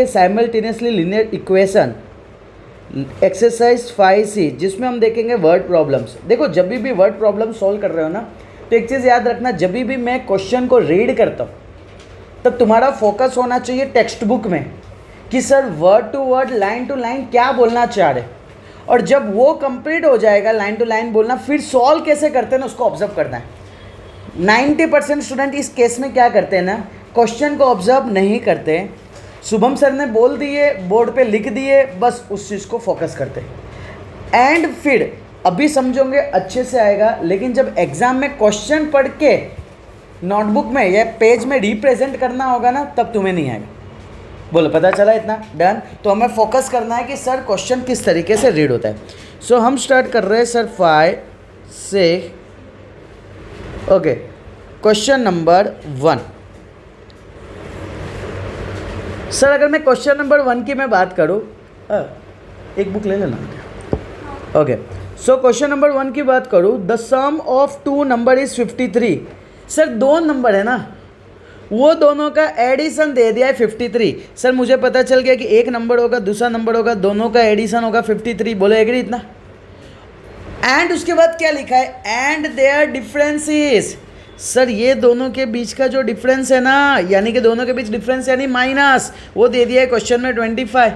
Simultaneously linear equation exercise 5C, जिसमें हम देखेंगे वर्ड प्रॉब्लम्स। देखो जब भी वर्ड प्रॉब्लम सॉल्व कर रहे हो ना, तो एक चीज़ याद रखना, जब भी मैं क्वेश्चन को रीड करता हूँ तब तुम्हारा फोकस होना चाहिए टेक्स्ट बुक में कि sir word to word, line to line क्या बोलना चाह रहे, और जब वो कंप्लीट हो जाएगा लाइन टू लाइन बोलना, फिर सॉल्व कैसे करते हैं ना उसको ऑब्जर्व करना है। 90% स्टूडेंट इस केस में क्या करते हैं ना, क्वेश्चन को ऑब्जर्व नहीं करते। शुभम सर ने बोल दिए, बोर्ड पे लिख दिए, बस उस चीज़ को फोकस करते एंड फिर अभी समझोगे अच्छे से आएगा, लेकिन जब एग्ज़ाम में क्वेश्चन पढ़ के नोटबुक में या पेज में रिप्रेजेंट करना होगा ना, तब तुम्हें नहीं आएगा। बोलो पता चला इतना? डन। तो हमें फोकस करना है कि सर क्वेश्चन किस तरीके से रीड होता है। सो हम स्टार्ट कर रहे हैं सर 5 से। Okay, question number 1। सर अगर मैं क्वेश्चन नंबर 1 की मैं बात करूँ, एक बुक ले लेना। ओके, सो क्वेश्चन नंबर 1 की बात करूँ, the sum of 2 number is 53। Sir 2 number है ना, वो दोनों का एडिशन दे दिया है 53। सर मुझे पता चल गया कि एक नंबर होगा, दूसरा नंबर होगा, दोनों का एडिशन होगा 53। बोलो एग्री इतना? एंड उसके बाद क्या लिखा है? And their difference is. Sir ये दोनों के बीच का जो डिफरेंस है ना, यानी कि दोनों के बीच डिफरेंस यानी माइनस, वो दे दिया है क्वेश्चन में 25।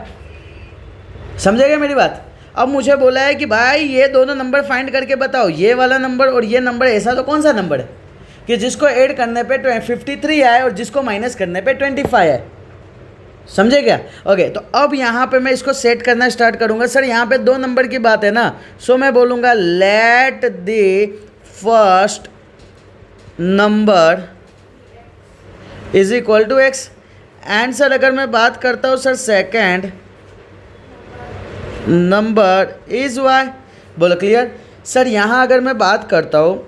समझेगा मेरी बात? अब मुझे बोला है कि भाई ये दोनों नंबर फाइंड करके बताओ, ये वाला नंबर और ये नंबर, ऐसा तो कौन सा नंबर है कि जिसको ऐड करने पे 53 आए और जिसको माइनस करने पे 25 है। समझे क्या? ओके, तो अब यहाँ पे मैं इसको सेट करना स्टार्ट करूँगा। सर यहाँ पे 2 नंबर की बात है ना, सो मैं बोलूँगा let the first number is equal to x. And sir अगर मैं बात करता हूँ sir second number is y. बोलो क्लियर? सर यहाँ अगर मैं बात करता हूँ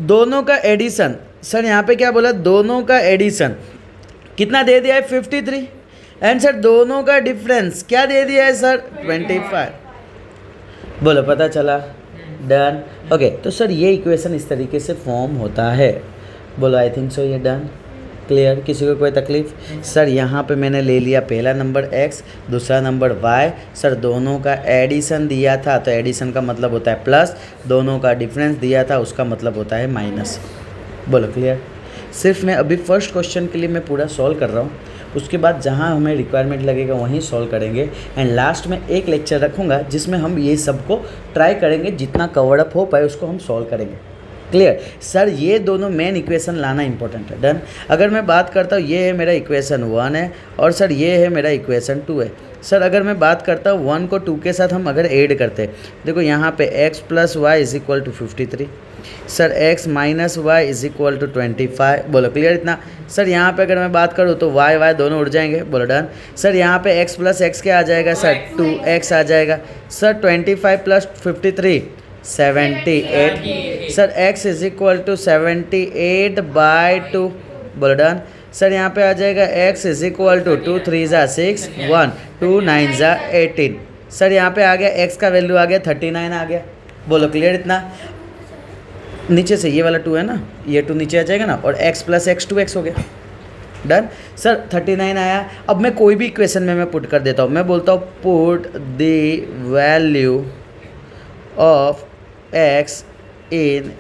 दोनों का एडिशन, सर यहाँ पे क्या बोला? दोनों का एडिशन कितना दे दिया है? 53। एंड सर दोनों का डिफरेंस क्या दे दिया है सर? 25। बोलो पता चला? डन। ओके, तो सर ये इक्वेशन इस तरीके से फॉर्म होता है। बोलो आई थिंक सो ये डन, क्लियर? किसी को कोई तकलीफ? सर यहाँ पे मैंने ले लिया पहला नंबर x, दूसरा नंबर y। सर दोनों का एडिशन दिया था तो एडिशन का मतलब होता है प्लस, दोनों का डिफरेंस दिया था उसका मतलब होता है माइनस। बोलो क्लियर? सिर्फ मैं अभी फर्स्ट क्वेश्चन के लिए मैं पूरा सॉल्व कर रहा हूँ, उसके बाद जहाँ हमें रिक्वायरमेंट लगेगा वहीं सॉल्व करेंगे। एंड लास्ट में एक लेक्चर रखूँगा जिसमें हम ये सबको ट्राई करेंगे, जितना कवर अप हो पाए उसको हम सॉल्व करेंगे। क्लियर? सर ये दोनों मेन इक्वेशन लाना इंपॉर्टेंट है। डन। अगर मैं बात करता हूँ, ये है मेरा इक्वेशन 1 है और सर ये है मेरा इक्वेशन 2 है। सर अगर मैं बात करता हूँ 1 को 2 के साथ हम अगर ऐड करते हैं, देखो यहाँ पे x plus y is equal to 53, sir x minus y is equal to 25। बोलो क्लियर इतना? सर यहाँ पे अगर मैं बात करूँ तो y दोनों उड़ जाएंगे। बोलो डन। सर यहाँ पे x प्लस एक्स क्या आ जाएगा सर? 2x आ जाएगा। Sir 25 plus 53 78। Sir x is equal to 78/2। बोलो डन। सर यहाँ पे आ जाएगा x इज इक्वल टू 2 3 ज़ा 6 1 2 9 ज़ा 18। सर यहाँ पे आ गया x का वैल्यू आ गया 39 आ गया। बोलो क्लियर इतना? नीचे से ये वाला 2 है ना, ये 2 नीचे आ जाएगा ना, और x प्लस एक्स 2x हो गया। डन। सर 39 आया। अब मैं कोई भी इक्वेशन में मैं पुट कर देता हूँ, मैं बोलता हूँ put the value of x in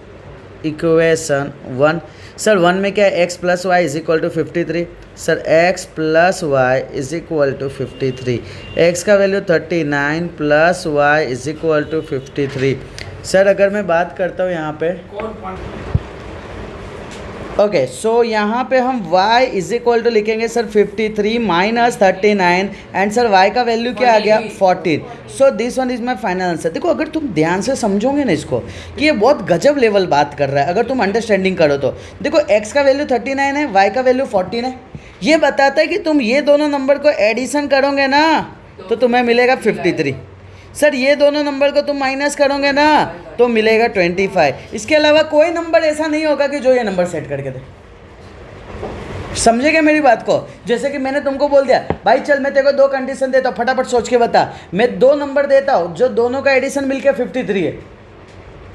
equation 1। Sir 1 में क्या है? x plus y is equal to 53। Sir x plus y is equal to 53, x का value 39 plus y is equal to 53। Sir अगर मैं बात करता हूँ यहाँ पे, ओके, सो यहाँ पे हम y इज इक्वल टू लिखेंगे sir 53 minus 39 and sir y का वैल्यू क्या आ गया? 14। सो this one is my final answer. देखो अगर तुम ध्यान से समझोगे ना इसको कि ये बहुत गजब लेवल बात कर रहा है, अगर तुम अंडरस्टैंडिंग करो तो देखो x का वैल्यू 39 है, y का वैल्यू 14 है। ये बताता है कि तुम ये दोनों नंबर को एडिशन करोगे ना तो तुम्हें मिलेगा 53। सर ये दोनों नंबर को तुम माइनस करोगे ना तो मिलेगा 25। इसके अलावा कोई नंबर ऐसा नहीं होगा कि जो ये नंबर सेट करके दे। समझेगा मेरी बात को? जैसे कि मैंने तुमको बोल दिया भाई चल मैं तेरे को 2 कंडीशन देता हूँ, फटाफट सोच के बता। मैं 2 नंबर देता हूँ जो दोनों का एडिशन मिलकर 53 है,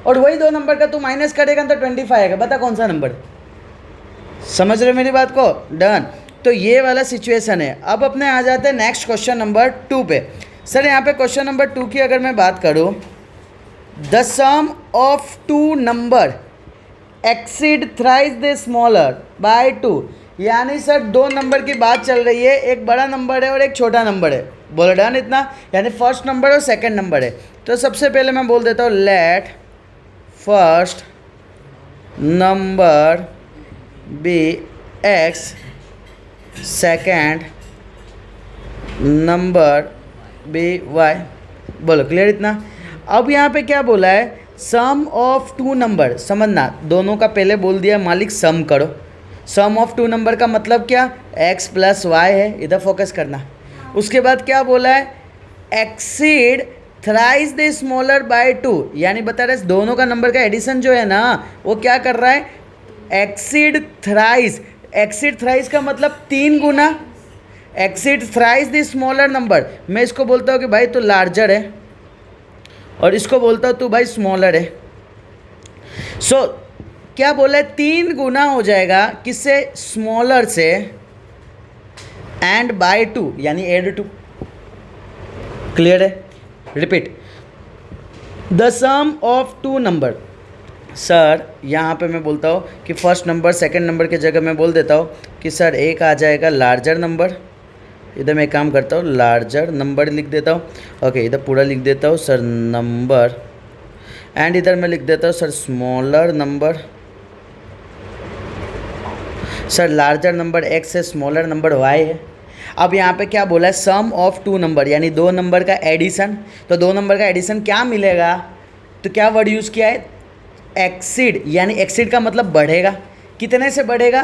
और वही 2 नंबर का तू माइनस करेगा तो 25 आएगा। बता कौन सा नंबर? समझ रहे मेरी बात को? डन। तो ये वाला सिचुएशन है। अब अपने आ जाते हैं नेक्स्ट क्वेश्चन नंबर 2 पे। सर यहाँ पे क्वेश्चन नंबर 2 की अगर मैं बात करूँ, the sum of two number exceed thrice the smaller by 2, यानी सर दो नंबर की बात चल रही है, एक बड़ा नंबर है और एक छोटा नंबर है। बोलो डन इतना, यानी फर्स्ट नंबर और सेकंड नंबर है। तो सबसे पहले मैं बोल देता हूँ let first number be x, second number be y. बोलो क्लियर इतना। अब यहाँ पे क्या बोला है, सम ऑफ टू नंबर। समझना, दोनों का पहले बोल दिया मालिक सम करो। सम ऑफ टू नंबर का मतलब क्या, x प्लस वाई है, इधर फोकस करना। उसके बाद क्या बोला है, exceed thrice the smaller by 2, यानी बता रहे दोनों का नंबर का एडिशन जो है ना वो क्या कर रहा है, एक्सीड थ्राइस। एक्सीड थ्राइस का मतलब 3 गुना, exceed thrice the smaller number. मैं इसको बोलता हूँ कि भाई तू लार्जर है, और इसको बोलता हूँ तू भाई स्मॉलर है। सो क्या बोला है, 3 गुना हो जाएगा किससे, स्मॉलर से, एंड बाय 2 यानी एड 2। क्लियर है। Repeat, the sum of two number. Sir यहाँ पे मैं बोलता हूँ कि फर्स्ट नंबर सेकंड नंबर के जगह मैं बोल देता हूँ कि सर एक आ जाएगा लार्जर नंबर, इधर मैं काम करता हूँ लार्जर नंबर लिख देता हूँ। ओके, इधर पूरा लिख देता हूँ सर नंबर, एंड इधर मैं लिख देता हूँ sir smaller number. Sir larger number x है, स्मॉलर नंबर y है। अब यहाँ पे क्या बोला है, सम ऑफ टू नंबर, यानी दो नंबर का एडिशन। तो दो नंबर का एडिशन क्या मिलेगा, तो क्या वर्ड यूज़ किया है, एक्सीड, यानी एक्सीड का मतलब बढ़ेगा। कितने से बढ़ेगा,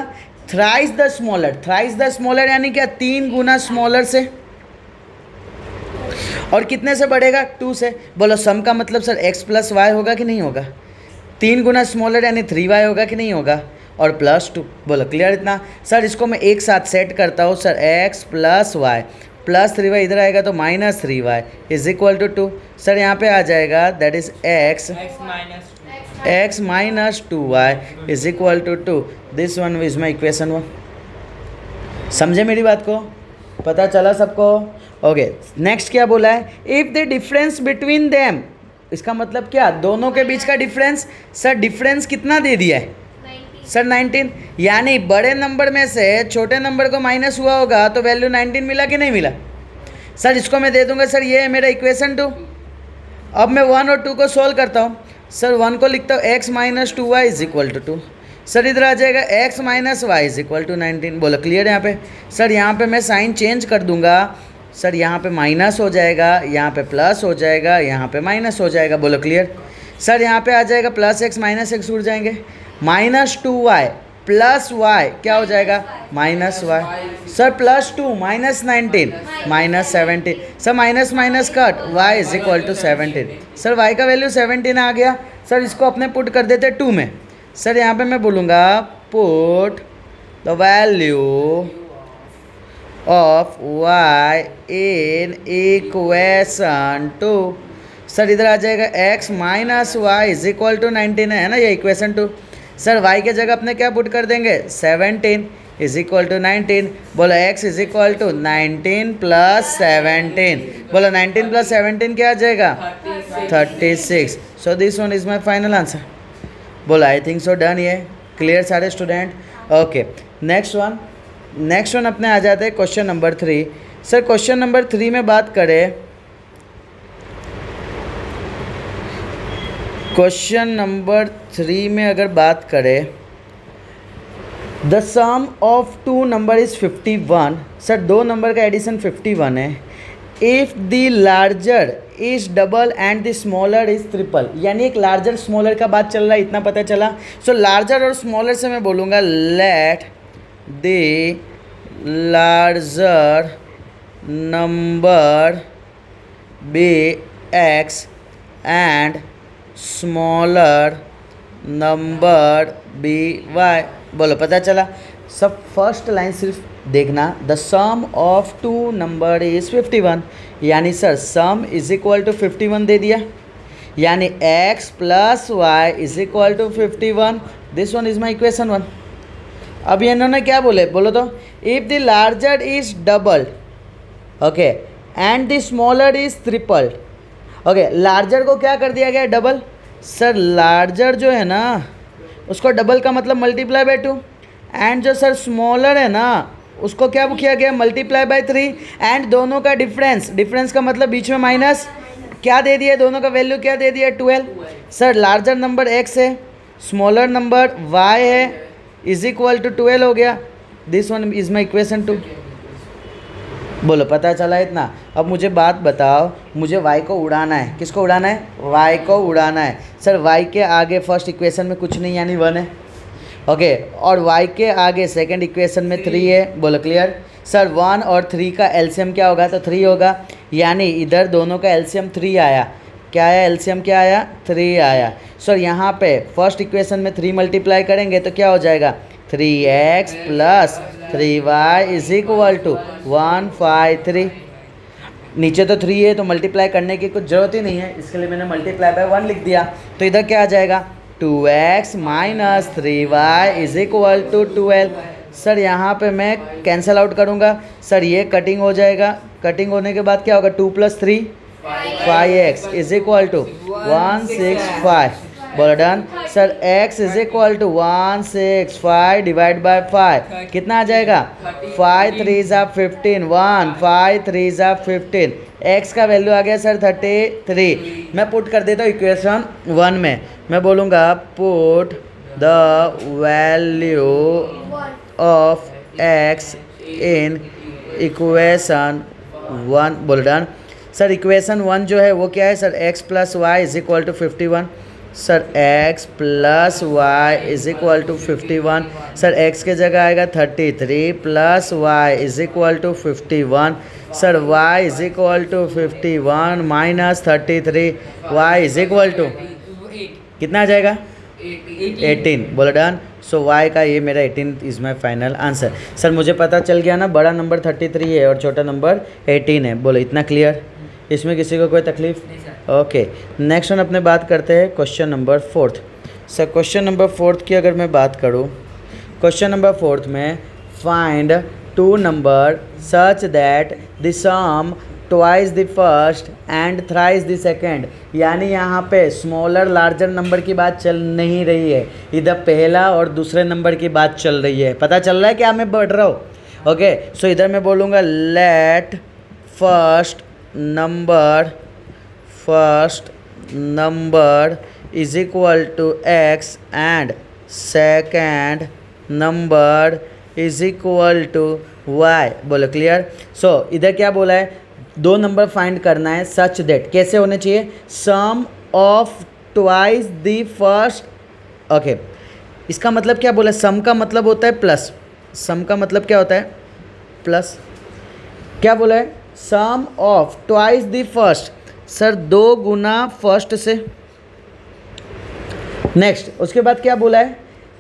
thrice the smaller. Thrice the smaller यानी क्या, 3 गुना स्मॉलर से। और कितने से बढ़ेगा, 2 से। बोलो सम का मतलब सर x प्लस वाई होगा कि नहीं होगा, 3 गुना स्मॉलर यानी 3y होगा कि नहीं होगा, और प्लस 2। बोलो क्लियर इतना। सर इसको मैं एक साथ सेट करता हूँ, sir x plus y plus 3y इधर आएगा तो minus 3y is equal to 2। Sir यहाँ पे आ जाएगा that is x minus 2y is equal to 2। This one is my equation 1। समझे मेरी बात को, पता चला सबको। ओके, नेक्स्ट क्या बोला है, if the difference between them, इसका मतलब क्या, दोनों के बीच का डिफरेंस। सर डिफरेंस कितना दे दिया है, सर 19, यानी बड़े नंबर में से छोटे नंबर को माइनस हुआ होगा तो वैल्यू 19 मिला कि नहीं मिला। सर इसको मैं दे दूंगा, सर ये है मेरा इक्वेशन 2। अब मैं 1 और 2 को सोल्व करता हूँ। सर 1 को लिखता हूँ x minus 2y is equal to 2। Sir इधर आ जाएगा x minus y is equal to 19। बोलो क्लियर है यहाँ पे। सर यहाँ पे मैं साइन चेंज कर दूंगा। सर यहाँ पे माइनस हो जाएगा, यहाँ पे प्लस हो जाएगा, यहाँ पे माइनस हो जाएगा। बोलो क्लियर। सर यहाँ पे आ जाएगा प्लस x माइनस x उड़ जाएंगे, माइनस 2y प्लस y क्या हो जाएगा, minus y। Sir plus 2 minus 19 minus 17। Sir minus minus cut, y is equal to 17। Sir y का वैल्यू 17 आ गया। सर इसको अपने पुट कर देते 2 में। सर यहाँ पे मैं बोलूँगा put the value of y in equation 2। Sir इधर आ जाएगा x minus y is equal to 19 है ना, ये इक्वेशन 2। सर y के जगह अपने क्या पुट कर देंगे, 17 इज इक्वल टू 19। बोलो x is equal to 19 plus 17। बोलो 19 प्लस 17 क्या आ जाएगा, 36। So this one is my final answer. बोलो आई थिंक सो डन। ये क्लियर सारे स्टूडेंट। ओके, नेक्स्ट वन अपने आ जाते हैं question number 3। Sir question number 3 में बात करें, क्वेश्चन नंबर 3 में अगर बात करें, the sum of two number is 51। Sir दो नंबर का एडिशन 51 है। If the larger is double and the smaller is triple, यानी एक लार्जर स्मॉलर का बात चल रहा है, इतना पता चला। सो लार्जर और स्मॉलर से मैं बोलूँगा let the larger number be x and smaller number be y। बोलो पता चला। सब फर्स्ट लाइन सिर्फ देखना, the sum of two number is 51, यानी sir sum is equal to 51 दे दिया, यानी x plus y is equal to 51। This one is my equation 1। अब इन्होंने क्या बोले, बोलो तो, if the larger is doubled, okay, and the smaller is tripled, okay, larger को क्या कर दिया गया, डबल। सर लार्जर जो है ना उसको डबल का मतलब मल्टीप्लाई बाय 2, एंड जो सर स्मॉलर है ना उसको क्या किया गया, मल्टीप्लाई बाय 3, एंड दोनों का डिफरेंस, डिफरेंस का मतलब बीच में माइनस, क्या दे दिया, दोनों का वैल्यू क्या दे दिया, 12। सर लार्जर नंबर x है, स्मॉलर नंबर y है, इज इक्वल टू 12 हो गया। This one is my equation 2। बोलो पता चला इतना। अब मुझे बात बताओ, मुझे y को उड़ाना है, किसको उड़ाना है, y को उड़ाना है। सर y के आगे फर्स्ट इक्वेशन में कुछ नहीं यानी 1 है, ओके, और y के आगे सेकंड इक्वेशन में 3 है। बोलो क्लियर। सर 1 और 3 का एलसीएम क्या होगा, तो 3 होगा, यानी इधर दोनों का एलसीएम 3 आया। क्या आया, एलसीएम क्या आया, 3 आया। सर यहाँ पे फर्स्ट इक्वेशन में 3 मल्टीप्लाई करेंगे तो क्या हो जाएगा, 3x plus 3y is equal to 153। नीचे तो 3 है तो मल्टीप्लाई करने की कुछ ज़रूरत ही नहीं है, इसके लिए मैंने मल्टीप्लाई बाय 1 लिख दिया। तो इधर क्या आ जाएगा, 2x minus 3y is equal to 12। Sir यहाँ पे मैं कैंसिल आउट करूँगा, सर ये कटिंग हो जाएगा, कटिंग होने के बाद क्या होगा, 2 + 3 5x इज इक्वल टू 165। बोलो done. Sir x is equal to 165 divide by 5 कितना आ जाएगा, 5 3 ज़ा 15, 1 5 3 ज़ा 15, x का वैल्यू आ गया सर 33। मैं पुट कर देता हूँ इक्वेशन 1 में, मैं बोलूँगा put the value of x in equation 1। बोलो डन। सर इक्वेशन 1 जो है वो क्या है sir, x plus y is equal to 51। Sir x plus y is equal to 51। Sir x के जगह आएगा 33 plus y is equal to 51। Sir y is equal to 51 minus 33, y is equal to कितना आ जाएगा, 18। बोलो done. So y का ये मेरा 18 is my final answer. Sir मुझे पता चल गया ना, बड़ा नंबर 33 है और छोटा नंबर 18 है। बोलो इतना क्लियर, इसमें किसी को कोई तकलीफ, ओके। नेक्स्ट वन अपने बात करते हैं question number 4। Sir question number 4 की अगर मैं बात करूँ, क्वेश्चन नंबर 4 में find 2 number such that the sum twice the first and thrice the second, यानी यहाँ पे स्मॉलर लार्जर नंबर की बात चल नहीं रही है, इधर पहला और दूसरे नंबर की बात चल रही है। पता चल रहा है क्या मैं बढ़ रहा हूँ, ओके। सो इधर मैं बोलूँगा let first number is equal to x and second number is equal to y। बोलो क्लियर। सो इधर क्या बोला है, 2 नंबर फाइंड करना है सच दैट, कैसे होने चाहिए, sum of twice the first, okay. इसका मतलब क्या बोला, सम का मतलब होता है प्लस, सम का मतलब क्या होता है, प्लस। क्या बोला है, sum of twice the first, sir 2 गुना फर्स्ट से। नेक्स्ट उसके बाद क्या बोला है,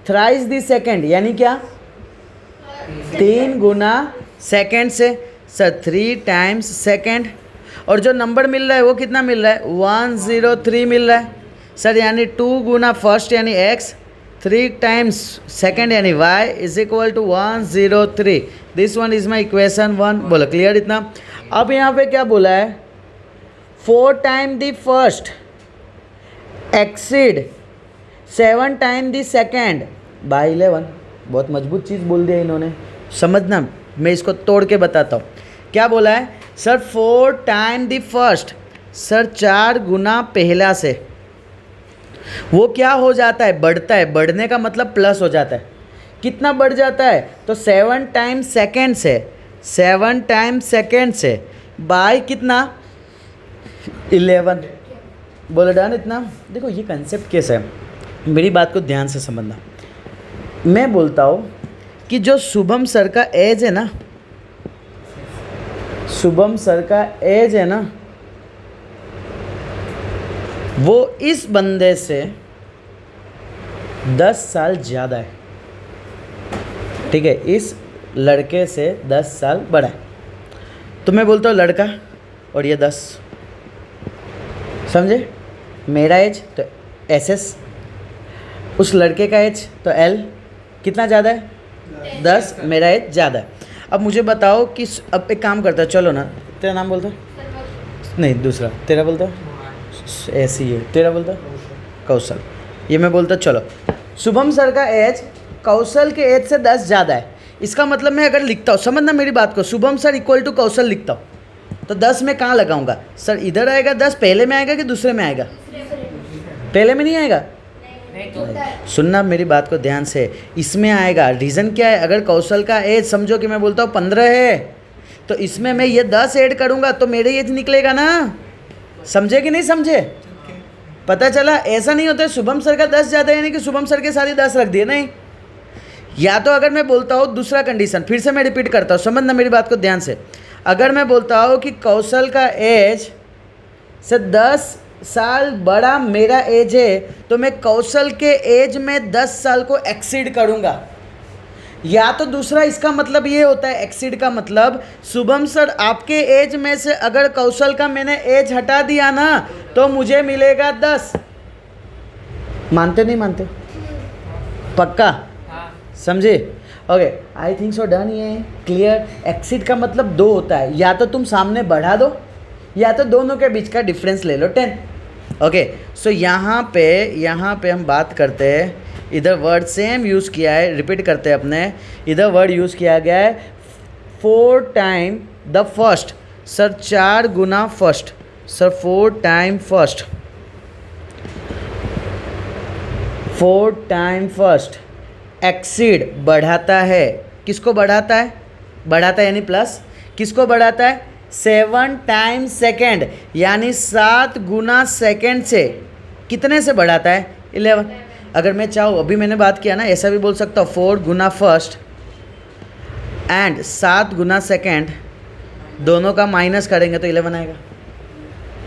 थ्राइस द सेकेंड, यानी क्या, 3 गुना सेकेंड से। सर 3 टाइम्स सेकेंड, और जो नंबर मिल रहा है वो कितना मिल रहा है, 103 मिल रहा है। सर यानी 2 गुना फर्स्ट यानी x, 3 टाइम्स सेकेंड यानी y is equal to 103। This one is my equation 1। बोलो क्लियर इतना। अब यहाँ पे क्या बोला है, 4 time the first exceed 7 time the second by 11। बहुत मजबूत चीज़ बोल दिया इन्होंने, समझना, मैं इसको तोड़ के बताता हूँ। क्या बोला है sir, 4 time the first, sir 4 गुना पहला से, वो क्या हो जाता है, बढ़ता है, बढ़ने का मतलब प्लस हो जाता है। कितना बढ़ जाता है, तो 7 टाइम सेकेंड से, 7 टाइम सेकेंड से बाय कितना, 11। बोलो डन इतना। देखो ये कंसेप्ट कैसा है, मेरी बात को ध्यान से समझना। मैं बोलता हूँ कि जो शुभम सर का एज है ना, शुभम सर का एज है ना, वो इस बंदे से 10 साल ज़्यादा है, ठीक है, इस लड़के से 10 साल बड़ा है। तो मैं बोलता हूँ लड़का और ये 10, समझे, मेरा एज तो SS, उस लड़के का एज तो L, कितना ज़्यादा है, 10, मेरा एज ज़्यादा है। अब मुझे बताओ कि अब एक काम करता है, चलो ना, तेरा नाम बोलता नहीं, दूसरा तेरा बोलता ऐसे ही है, तेरा बोलता कौशल, ये मैं बोलता चलो। शुभम सर का एज कौशल के एज से 10 ज़्यादा है। इसका मतलब मैं अगर लिखता हूँ, समझना मेरी बात को, शुभम सर इक्वल टू कौशल लिखता हूँ तो 10 में कहाँ लगाऊंगा सर? इधर आएगा 10, पहले में आएगा कि दूसरे में आएगा? पहले में नहीं आएगा। सुनना मेरी बात को ध्यान से, इसमें आएगा। रीज़न क्या है? अगर कौशल का एज समझो कि मैं बोलता हूँ 15 है, तो इसमें मैं ये 10 ऐड करूँगा तो मेरे एज निकलेगा ना। समझे कि नहीं समझे? पता चला? ऐसा नहीं होता है शुभम सर का 10 ज़्यादा यानी कि शुभम सर के साथ ही 10 रख दिए, नहीं। या तो अगर मैं बोलता हूँ दूसरा कंडीशन, फिर से मैं रिपीट करता हूँ, समझना मेरी बात को ध्यान से। अगर मैं बोलता हूँ कि कौशल का एज से 10 साल बड़ा मेरा एज है, तो मैं कौशल के एज में 10 साल को एक्सीड करूँगा। या तो दूसरा, इसका मतलब ये होता है, एक्सीड का मतलब शुभम सर आपके एज में से अगर कौशल का मैंने एज हटा दिया ना तो मुझे मिलेगा 10। मानते नहीं मानते? पक्का? समझे? ओके, आई थिंक सो डन। ये क्लियर? एक्सीड का मतलब 2 होता है, या तो तुम सामने बढ़ा दो या तो दोनों के बीच का डिफरेंस ले लो 10। ओके, सो यहाँ पे हम बात करते हैं, इधर वर्ड सेम यूज़ किया है, रिपीट करते हैं अपने। इधर वर्ड यूज़ किया गया है 4 time the first. Sir 4 Guna first, sir 4 time first, 4 time first exceed बढ़ाता है। किसको बढ़ाता है? बढ़ाता है यानी प्लस। किसको बढ़ाता है? 7 टाइम सेकेंड, यानी 7 गुना सेकेंड से। कितने से बढ़ाता है? 11। अगर मैं चाहूँ, अभी मैंने बात किया ना, ऐसा भी बोल सकता हूँ 4 गुना फर्स्ट एंड 7 गुना सेकेंड, दोनों का माइनस करेंगे तो 11 आएगा।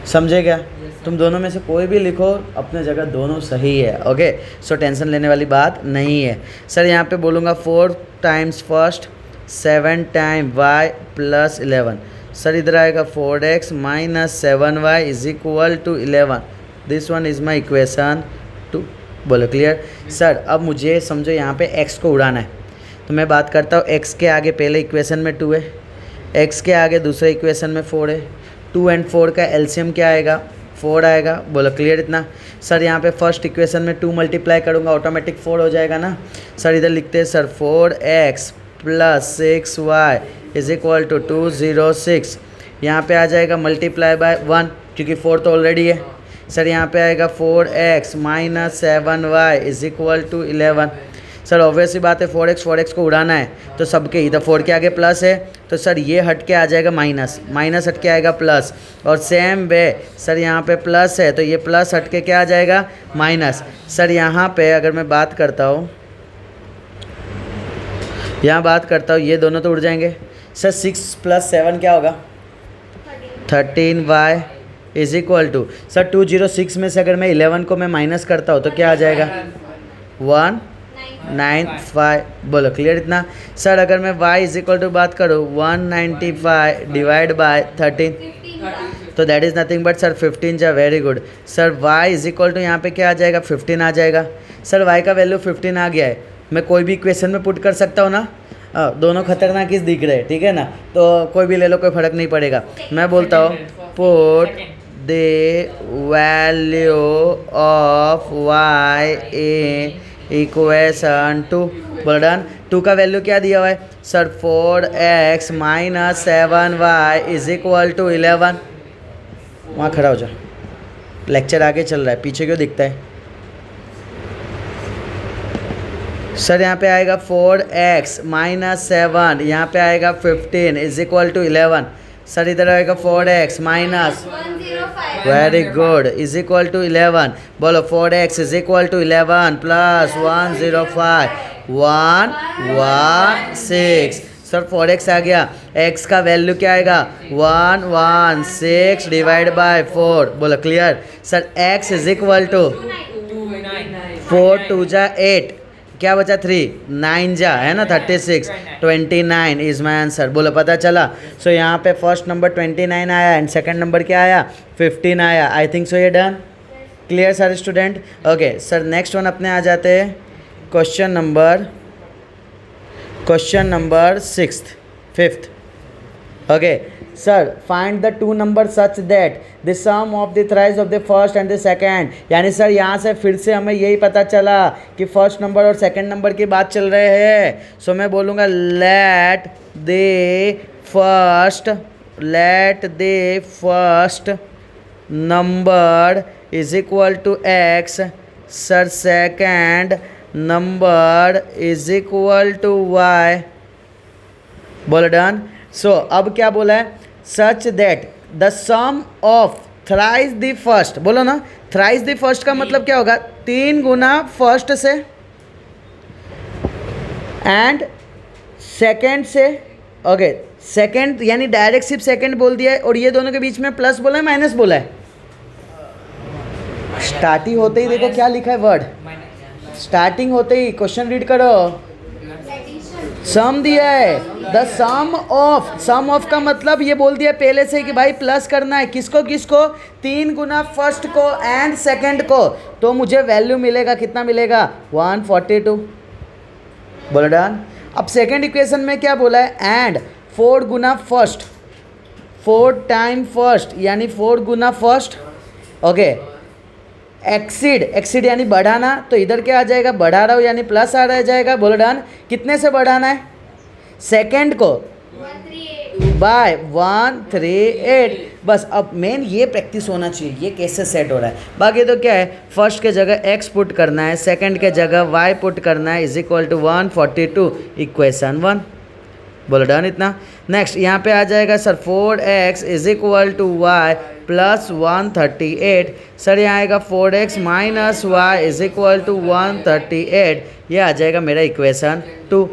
समझे क्या? तुम दोनों में से कोई भी लिखो, अपने जगह दोनों सही है। ओके, सो टेंशन लेने वाली बात नहीं है। सर यहाँ पे बोलूँगा 4 times first 7 time y plus 11। Sir इधर आएगा 4x minus 7y is equal to 11। This one is my equation 2। बोलो क्लियर? सर अब मुझे समझो यहाँ पे x को उड़ाना है, तो मैं बात करता हूँ x के आगे पहले इक्वेशन में 2 है, x के आगे दूसरे इक्वेशन में 4 है। 2 एंड 4 का एलसीएम क्या आएगा? 4 आएगा। बोलो क्लियर इतना? सर यहाँ पे फर्स्ट इक्वेशन में 2 मल्टीप्लाई करूँगा, ऑटोमेटिक 4 हो जाएगा ना। सर इधर लिखते हैं sir 4x plus 6y is equal to 206। यहाँ पे आ जाएगा मल्टीप्लाई बाय 1, क्योंकि 4 तो ऑलरेडी है। सर यहाँ पे आएगा 4x minus 7y is equal to 11। Sir obvious ही बात है, 4x को उड़ाना है तो सबके, इधर 4 के आगे प्लस है तो सर ये हट के आ जाएगा माइनस, माइनस हट के आएगा प्लस, और सेम वे सर यहाँ पे प्लस है तो ये प्लस हट के क्या आ जाएगा? माइनस। सर यहाँ पे अगर मैं बात करता हूँ, ये दोनों तो उड़ जाएंगे। सर 6 प्लस 7 क्या होगा? 13y is equal to, sir 206 में से अगर मैं 11 को मैं माइनस करता हूँ तो क्या आ जाएगा? 195। बोलो क्लियर इतना? सर अगर मैं y इज इक्वल टू बात करूँ 195 डिवाइड बाय 13, तो that is nothing but sir 15 जा। Very good. Sir y is equal to यहाँ पे क्या आ जाएगा? 15 आ जाएगा। सर y का वैल्यू 15 आ गया है, मैं कोई भी इक्वेशन में पुट कर सकता हूँ ना। दोनों खतरनाक किस दिख रहे हैं, ठीक है ना? तो कोई भी ले लो, कोई फ़र्क नहीं पड़ेगा। मैं बोलता हूँ put the value of y in equation 2। बोलो डन। 2 का वैल्यू क्या दिया हुआ है? Sir 4x minus 7y is equal to 11। वहाँ खड़ा हो जाओ, लेक्चर आगे चल रहा है, पीछे क्यों दिखता है? सर यहाँ पे आएगा 4x माइनस 7, यहाँ पे आएगा 15 इज इक्वल टू 11। सर इधर आएगा 4x minus, very good, is equal to 11। बोलो 4x is equal to 11 plus 105 116। Sir 4x आ गया, x का वैल्यू क्या आएगा? 116 डिवाइड बाय 4। बोलो clear? Sir x is equal to 4 2 जा 8, क्या बचा 3, 9 जा है ना 36, 29 इज़ माई आंसर। बोलो पता चला? सो यहाँ पे फर्स्ट नंबर 29 आया एंड सेकंड नंबर क्या आया? 15 आया। आई थिंक सो ये डन। क्लियर सारे student? Okay sir next one अपने आ जाते हैं question number question number fifth. Okay sir, find the two number such that the sum of the thrice of the first and the second. यानी sir यहाँ से फिर से हमें यही पता चला कि फर्स्ट नंबर और सेकेंड नंबर की बात चल रहे हैं. सो मैं बोलूँगा let the first number is equal to x. Sir second number is equal to y. बोलो डन. सो अब क्या बोला है? Such that the sum of thrice the first. बोलो ना, थ्राइस द फर्स्ट का मतलब क्या होगा? 3 गुना फर्स्ट से एंड सेकेंड से. ओके सेकेंड यानी डायरेक्ट सिर्फ सेकेंड बोल दिया है और ये दोनों के बीच में प्लस बोला है माइनस बोला है? स्टार्टिंग होते ही देखो क्या लिखा है वर्ड. स्टार्टिंग होते ही क्वेश्चन रीड करो. सम दिया है. द सम ऑफ का मतलब ये बोल दिया पहले से कि भाई प्लस करना है. किसको 3 गुना फर्स्ट को एंड सेकंड को. तो मुझे वैल्यू मिलेगा, कितना मिलेगा? 142. बोलो डन. अब सेकंड इक्वेशन में क्या बोला है? And 4 Guna first, 4 time first यानी 4 गुना फर्स्ट. ओके एक्सीड यानी बढ़ाना. तो इधर क्या आ जाएगा? बढ़ा रहा हूँ यानी प्लस आ रहा जाएगा. बोलो डन. कितने से बढ़ाना है? सेकंड को बाय 138. बस अब मेन ये प्रैक्टिस होना चाहिए, ये कैसे सेट हो रहा है. बाकी तो क्या है, फर्स्ट के जगह x पुट करना है, सेकंड के जगह y पुट करना है. Is equal to 142 equation 1. बोलो डन. इतना नेक्स्ट यहाँ पे आ जाएगा sir 4x is equal to y plus 138. Sir यहाँ आएगा 4x minus y is equal to 138. ये आ जाएगा मेरा इक्वेशन 2.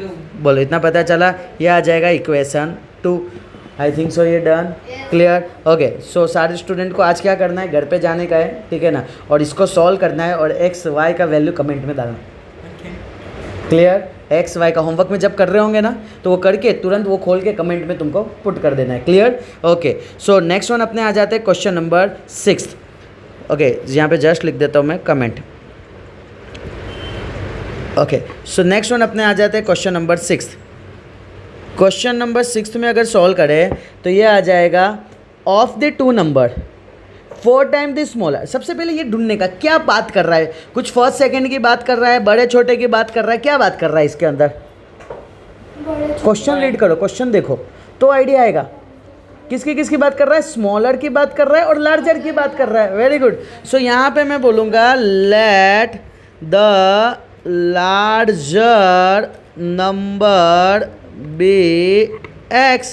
बोलो इतना पता चला. ये आ जाएगा इक्वेशन 2. आई थिंक सो ये डन. क्लियर. ओके सो सारे स्टूडेंट को आज क्या करना है? घर पे जाने का है, ठीक है ना, और इसको सॉल्व करना है और x y का वैल्यू कमेंट में डालना. क्लियर. एक्स वाई का होमवर्क में जब कर रहे होंगे ना तो वो करके तुरंत वो खोल के कमेंट में तुमको पुट कर देना है. Clear. Okay so next one अपने आ जाते हैं क्वेश्चन नंबर 6. ओके यहाँ पे जस्ट लिख देता हूँ मैं comment. Okay so next one अपने आ जाते हैं क्वेश्चन नंबर 6. क्वेश्चन नंबर 6 में अगर सॉल्व करें तो ये आ जाएगा of the 2 number 4 time the smaller. सबसे पहले ये ढूंढने का क्या बात कर रहा है. कुछ फर्स्ट सेकंड की बात कर रहा है, बड़े छोटे की बात कर रहा है, क्या बात कर रहा है इसके अंदर? क्वेश्चन रीड करो, क्वेश्चन देखो तो आइडिया आएगा. किसकी बात कर रहा है? स्मॉलर की बात कर रहा है और लार्जर की बात कर रहा है. Very good. सो यहाँ पे मैं बोलूँगा let the larger number be x,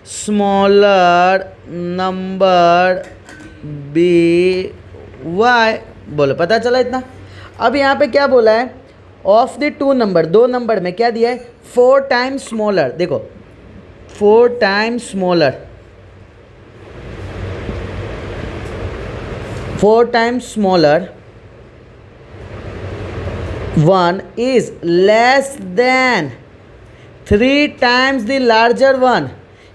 smaller number be y. बोलो पता चला इतना. अब यहाँ पे क्या बोला है? ऑफ द 2 नंबर, 2 नंबर में क्या दिया है? 4 टाइम स्मॉलर. देखो 4 time smaller, 4 time smaller 1 is less than 3 times the larger 1.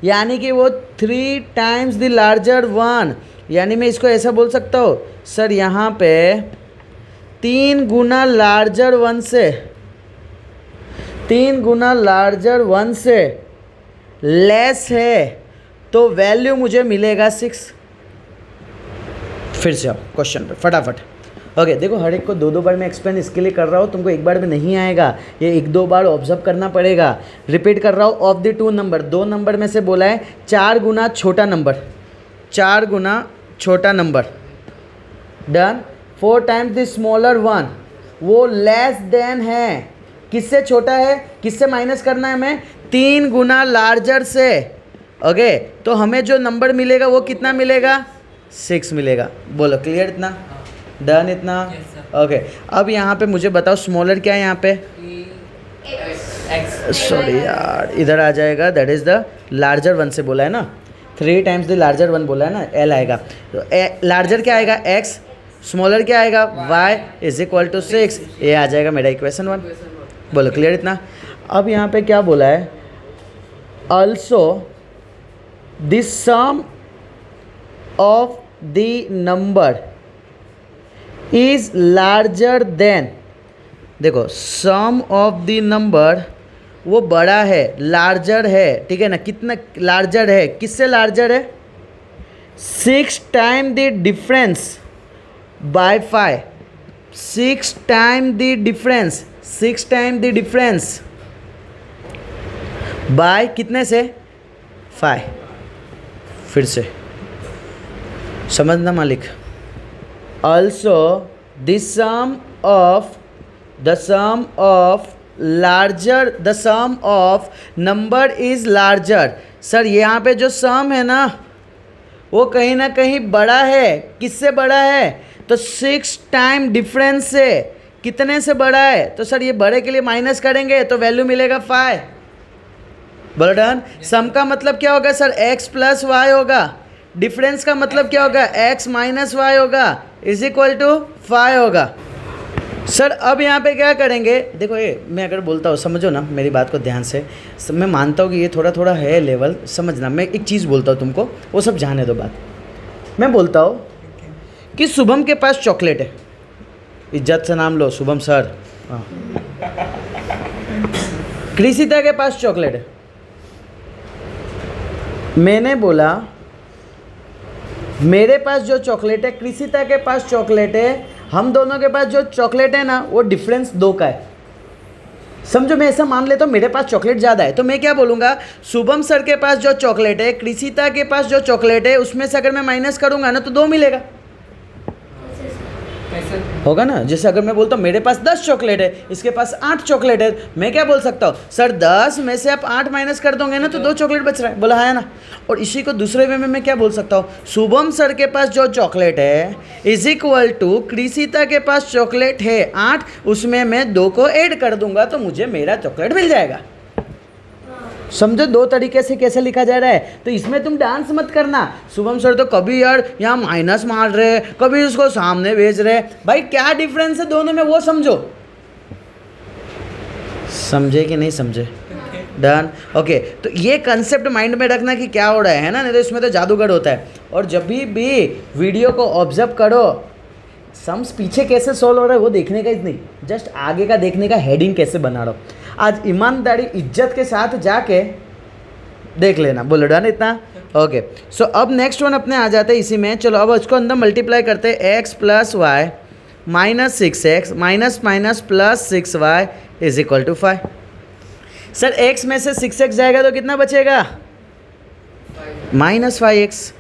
यानी कि वो 3 टाइम्स द लार्जर 1. यानी मैं इसको ऐसा बोल सकता हूँ सर यहाँ पे 3 गुना लार्जर 1 से, 3 गुना लार्जर 1 से लेस है तो वैल्यू मुझे मिलेगा 6. फिर से आओ क्वेश्चन पर फटाफट. ओके देखो हर एक को 2-2 बार मैं एक्सप्लेन इसके लिए कर रहा हूँ, तुमको एक बार में नहीं आएगा, ये 1-2 बार ऑब्जर्व करना पड़ेगा. रिपीट कर रहा हूँ. ऑफ द 2 नंबर, 2 नंबर में से बोला है 4 गुना छोटा नंबर, 4 गुना छोटा number. Done. 4 times the smaller 1 वो लेस देन है. किससे छोटा है? किससे माइनस करना है हमें? 3 गुना लार्जर से. ओके तो हमें जो नंबर मिलेगा वो कितना मिलेगा? 6 मिलेगा. बोलो क्लियर. इतना डन. इतना ओके. अब यहाँ पे मुझे बताओ स्मॉलर क्या है यहाँ पे? सॉरी यार, इधर आ जाएगा. दैट इज़ द लार्जर 1 से बोला है ना, 3 टाइम्स द लार्जर 1 बोला है ना, एल आएगा. तो लार्जर क्या आएगा? एक्स. स्मॉलर क्या आएगा? Y is equal to 6. ये आ जाएगा मेरा इक्वेशन 1. बोलो क्लियर. इतना. अब यहाँ पे क्या बोला है? Also the sum of the number is larger than. देखो सम ऑफ द नंबर वो बड़ा है, लार्जर है, ठीक है ना। कितना लार्जर है, किससे लार्जर है? 6 time the difference by 5, 6 time the difference, 6 time the difference by कितने से? 5। फिर से समझना मालिक। Also the sum of number is larger. Sir यहाँ पे जो सम है ना वो कहीं ना कहीं बड़ा है। किससे बड़ा है? तो 6 टाइम डिफरेंस से। कितने से बड़ा है? तो सर ये बड़े के लिए माइनस करेंगे तो वैल्यू मिलेगा 5। बोलो डन। सम का मतलब क्या होगा सर? x प्लस वाई होगा। डिफरेंस का मतलब क्या होगा? x माइनस वाई होगा, इज इक्वल टू 5 होगा। सर अब यहाँ पे क्या करेंगे? देखो ये मैं अगर बोलता हूँ, समझो ना मेरी बात को ध्यान से। मैं मानता हूँ कि ये थोड़ा थोड़ा है लेवल, समझना। मैं एक चीज़ बोलता हूँ तुमको, वो सब जाने दो बात। मैं बोलता हूँ कि शुभम के पास चॉकलेट है। इज्जत से नाम लो, शुभम सर। हाँ। कृषिता के पास चॉकलेट है। मैंने बोला मेरे पास जो चॉकलेट है, कृषिता के पास चॉकलेट है, हम दोनों के पास जो चॉकलेट है ना वो डिफरेंस 2 का है। समझो, मैं ऐसा मान लेता हूँ मेरे पास चॉकलेट ज़्यादा है, तो मैं क्या बोलूँगा? शुभम सर के पास जो चॉकलेट है, कृषिता के पास जो चॉकलेट है, उसमें से अगर मैं माइनस करूँगा ना तो 2 मिलेगा, होगा ना। जैसे अगर मैं बोलता हूँ मेरे पास 10 चॉकलेट है, इसके पास 8 चॉकलेट है, मैं क्या बोल सकता हूँ? सर 10 में से आप 8 माइनस कर दोगे ना तो 2 चॉकलेट बच रहा है। बोला है ना। और इसी को दूसरे वे में मैं क्या बोल सकता हूँ? शुभम सर के पास जो चॉकलेट है इज इक्वल टू कृषिता के पास चॉकलेट है 8, उसमें मैं 2 को ऐड कर दूंगा तो मुझे मेरा चॉकलेट मिल जाएगा। समझो 2 तरीके से कैसे लिखा जा रहा है। तो इसमें तुम डांस मत करना। शुभम सर तो कभी यार यहाँ माइनस मार रहे, कभी उसको सामने भेज रहे। भाई क्या डिफरेंस है दोनों में वो समझो। समझे कि नहीं समझे? डन। ओके, तो ये कंसेप्ट माइंड में रखना कि क्या हो रहा है ना, नहीं तो इसमें तो जादूगर होता है। और जब भी वीडियो को ऑब्जर्व करो, सम्स पीछे कैसे सॉल्व हो रहा है वो देखने का ही नहीं, जस्ट आगे का देखने का, हेडिंग कैसे बना रहा हो। आज ईमानदारी इज्जत के साथ जाके देख लेना। बोलो डन इतना? ओके, सो अब नेक्स्ट वन अपने आ जाते हैं इसी में। चलो अब उसको अंदर मल्टीप्लाई करते हैं। x plus y minus 6x minus minus plus 6y is equal to 5। Sir x में से 6x जाएगा तो कितना बचेगा? Minus 5x।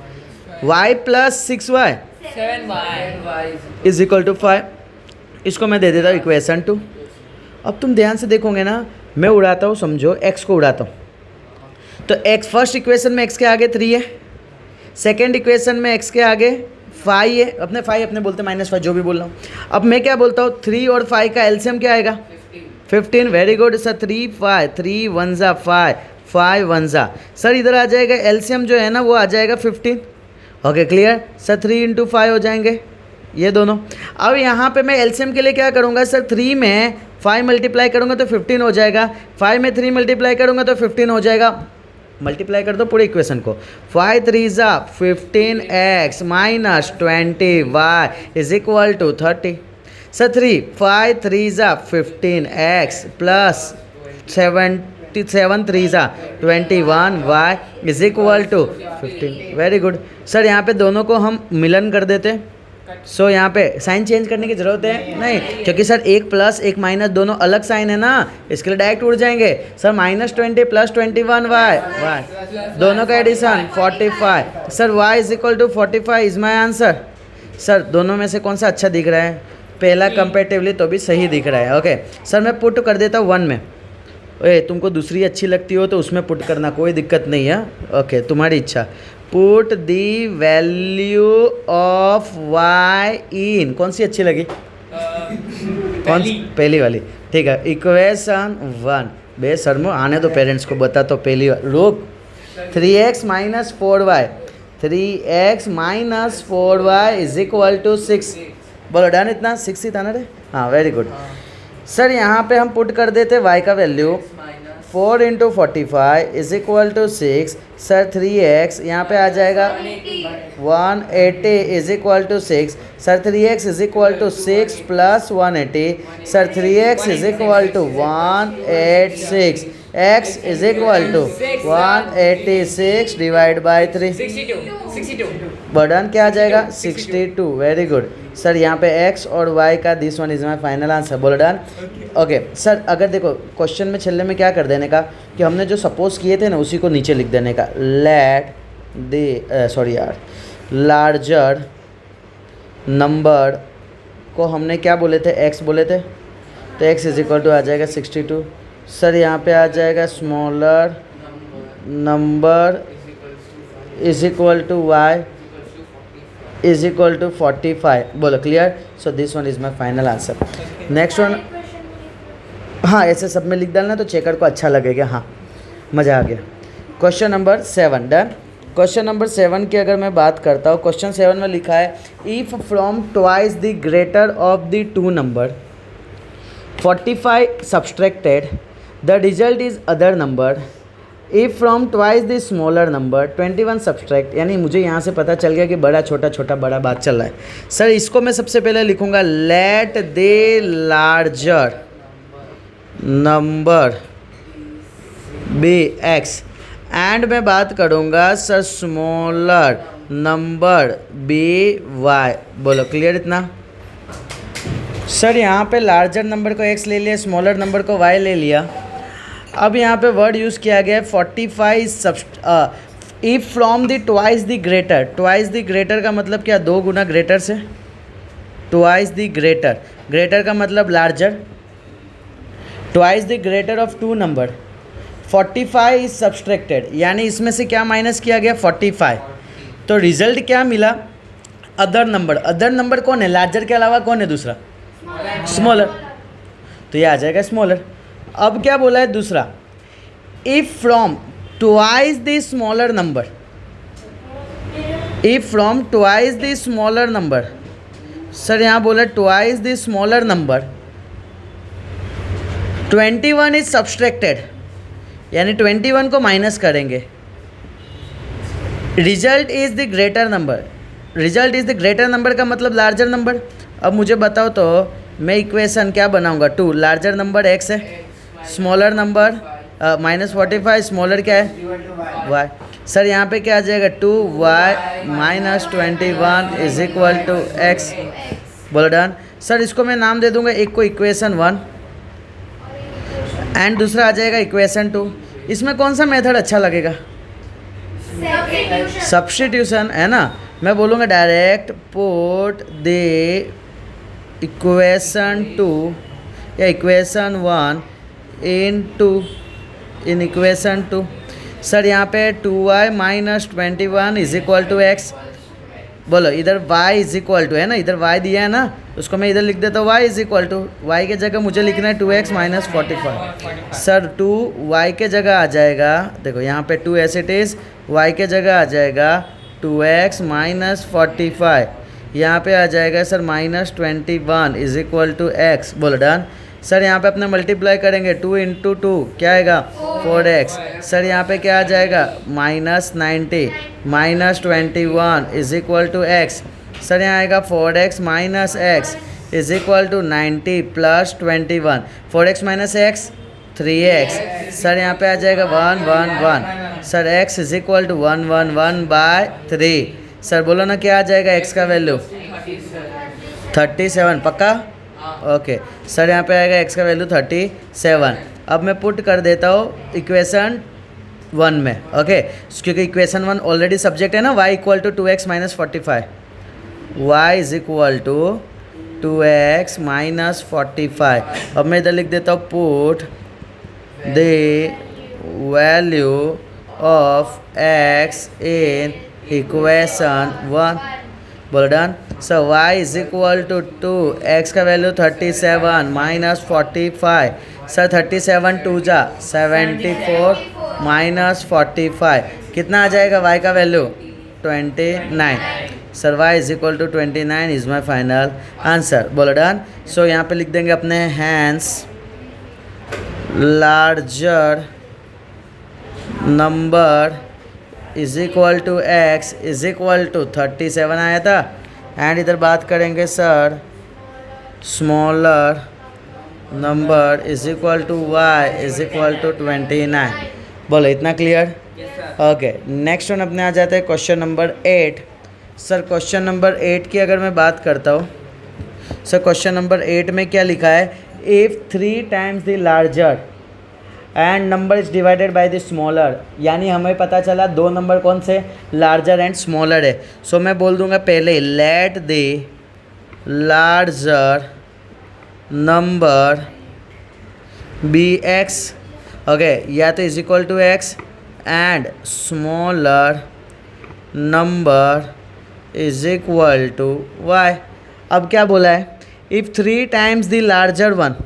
y plus 6y 7y is equal to 5। इसको मैं दे देता हूँ इक्वेशन 2। अब तुम ध्यान से देखोगे ना, मैं उड़ाता हूँ, समझो x को उड़ाता हूँ तो x फर्स्ट इक्वेशन में x के आगे 3 है, सेकेंड इक्वेशन में x के आगे 5 है। अपने 5 अपने बोलते -5 जो भी बोल रहा हूँ। अब मैं क्या बोलता हूँ? 3 और 5 का एलसीएम क्या आएगा? 15। Very good sir. 3 5 3 1 जा 5 5 1 जा। सर इधर आ जाएगा एलसीएम जो है ना वो आ जाएगा 15। Okay clear sir. 3 इंटू 5 हो जाएंगे ये दोनों। अब यहाँ पे मैं एलसीएम के लिए क्या करूँगा सर? 3 में 5 मल्टीप्लाई करूँगा तो 15 हो जाएगा, 5 में 3 मल्टीप्लाई करूँगा तो 15 हो जाएगा। मल्टीप्लाई कर दो पूरे इक्वेशन को। 5 3 जा 15x minus 20y is equal to 30। Sir 5 3 जा 15x प्लस 7 3 जा 21y is equal to 15। Very good sir. यहाँ पे दोनों को हम मिलन कर देते। सो यहाँ पे साइन चेंज करने की ज़रूरत है नहीं, क्योंकि सर 1 प्लस 1 माइनस दोनों अलग साइन है ना, इसके लिए डायरेक्ट उड़ जाएंगे। सर -20 प्लस 21 वाई दोनों का addition 45। Sir y is equal to 45 is my answer. Sir दोनों में से कौन सा अच्छा दिख रहा है? पहला कंपेरेटिवली तो भी सही दिख रहा है। ओके सर मैं पुट कर देता हूँ 1 में। ओए तुमको दूसरी अच्छी लगती हो तो उसमें पुट करना, कोई दिक्कत नहीं है। ओके तुम्हारी इच्छा। Put the value of y इन, कौन सी अच्छी लगी? पहली वाली, ठीक है। इक्वेशन 1 बे शर्मो आने दो, पेरेंट्स को बता तो पहली रुक। 3x minus 4y 3x minus 4y is equal to 6। बोलो डन इतना? 6 ही था ना रे? हाँ वेरी गुड सर। यहाँ पे हम पुट कर देते y का value 4 into 45 is equal to 6। Sir 3x यहाँ पे आ जाएगा 180 is equal to 6। Sir 3x is equal to 6 plus 180। Sir 3x is equal to 186 x is equal to 186 divide by 3। 62. बर्डन क्या आ जाएगा 62। Very good sir. यहाँ पे x और y का this one is my final answer. बोलो done. Okay sir, अगर देखो क्वेश्चन में छल्ले में क्या कर देने का कि हमने जो सपोज किए थे ना उसी को नीचे लिख देने का। लेट दे सॉरी यार, लार्जर नंबर को हमने क्या बोले थे, x बोले थे, तो x इज इक्वल टू आ जाएगा 62। सर यहाँ पे आ जाएगा smaller number is equal to y is equal to 45। बोलो clear. So this one is my final answer. Next one, हाँ ऐसे सब में लिख डालना तो चेकर को अच्छा लगेगा। हाँ मज़ा आ गया। Question number 7 done. Question number 7 की अगर मैं बात करता हूँ, क्वेश्चन 7 में लिखा है if from twice the greater of the two number 45 subtracted the result is other number. If from twice the smaller number 21 subtract, यानी मुझे यहाँ से पता चल गया कि बड़ा छोटा छोटा बड़ा बात चल रहा है। सर इसको मैं सबसे पहले लिखूँगा let the larger number be x, and मैं बात करूँगा sir smaller number be y. बोलो क्लियर इतना। सर यहाँ पे लार्जर नंबर को x ले लिया, स्मॉलर नंबर को y ले लिया। अब यहाँ पे वर्ड यूज़ किया गया है 45 if from the twice the greater. Twice the greater का मतलब क्या, दो गुना ग्रेटर से। ट्वाइस द ग्रेटर, ग्रेटर का मतलब larger. Twice the greater of two number 45 is subtracted, यानी इसमें से क्या माइनस किया गया 45। तो रिजल्ट क्या मिला, अदर नंबर। अदर नंबर कौन है, लार्जर के अलावा कौन है दूसरा, स्मॉलर, तो ये आ जाएगा स्मॉलर। अब क्या बोला है दूसरा, if from twice the smaller number, if from twice the smaller number. Sir यहाँ बोला twice the smaller number 21 is subtracted, यानी 21 को माइनस करेंगे। Result is the greater number, result is the greater number का मतलब लार्जर नंबर। अब मुझे बताओ तो मैं इक्वेशन क्या बनाऊंगा, 2 लार्जर नंबर x है, स्मॉलर नंबर -45, स्मॉलर क्या है y। सर यहाँ पे क्या आ जाएगा 2y minus 21 is equal to x। बोलो डन। सर इसको मैं नाम दे दूंगा, एक को इक्वेशन 1 एंड दूसरा आ जाएगा इक्वेशन 2। इसमें कौन सा मेथड अच्छा लगेगा, सब्स्टिट्यूशन है ना। मैं बोलूँगा डायरेक्ट पुट द इक्वेशन 2 या इक्वेशन 1 इन इक्वेशन 2। सर यहाँ पे 2y minus 21 is equal to x। बोलो इधर y इज इक्वल टू है ना, इधर y दिया है ना, उसको मैं इधर लिख देता हूँ y is equal to, y के जगह मुझे लिखना है 2x माइनस 45। सर 2y के जगह आ जाएगा, देखो यहाँ पे 2 एज इट इज़, y के जगह आ जाएगा 2x माइनस 45, यहाँ पे आ जाएगा sir minus 21 is equal to x। बोलो डन। सर यहाँ पे अपने मल्टीप्लाई करेंगे 2 इंटू 2 क्या आएगा 4x। सर यहाँ पे क्या आ जाएगा minus 90 minus 21 is equal to x। Sir यहाँ आएगा 4x minus x is equal to 90 plus 21। 4x minus x 3x। Sir यहाँ पे आ जाएगा 1 1 1। Sir x is equal to 1 1 1 by 3। Sir बोलो ना क्या आ जाएगा x का वैल्यू 37। पक्का ओके। सर यहाँ पे आएगा x का वैल्यू 37। अब मैं पुट कर देता हूँ इक्वेशन 1 में, ओके क्योंकि इक्वेशन 1 ऑलरेडी सब्जेक्ट है ना, y equal to 2x minus 45, y is equal to 2x minus 45। अब मैं इधर लिख देता हूँ put the value of x in equation 1। बोलो done. So y is equal to 2, x का वैल्यू 37 माइनस 45। सर 37 2 जा 74 माइनस 45 कितना आ जाएगा y का value 29। Sir y is equal to 29 is my final answer. बोलो डन। सो यहाँ पे लिख देंगे अपने हैंस larger number is equal to x is equal to 37 आया था, एंड इधर बात करेंगे sir smaller number is equal to y is equal to 29। बोलो इतना क्लियर? ओके, नेक्स्ट वन अपने आ जाते हैं question number 8। Sir question number 8 की अगर मैं बात करता हूँ, सर क्वेश्चन नंबर 8 में क्या लिखा है? If 3 times the larger and number is divided by the smaller, यानी हमें पता चला दो नंबर कौन से लार्जर एंड स्मॉलर है। सो मैं बोल दूंगा पहले let the larger number be x, okay, या तो is equal to x and smaller number is equal to y. अब क्या बोला है? If 3 times the larger one,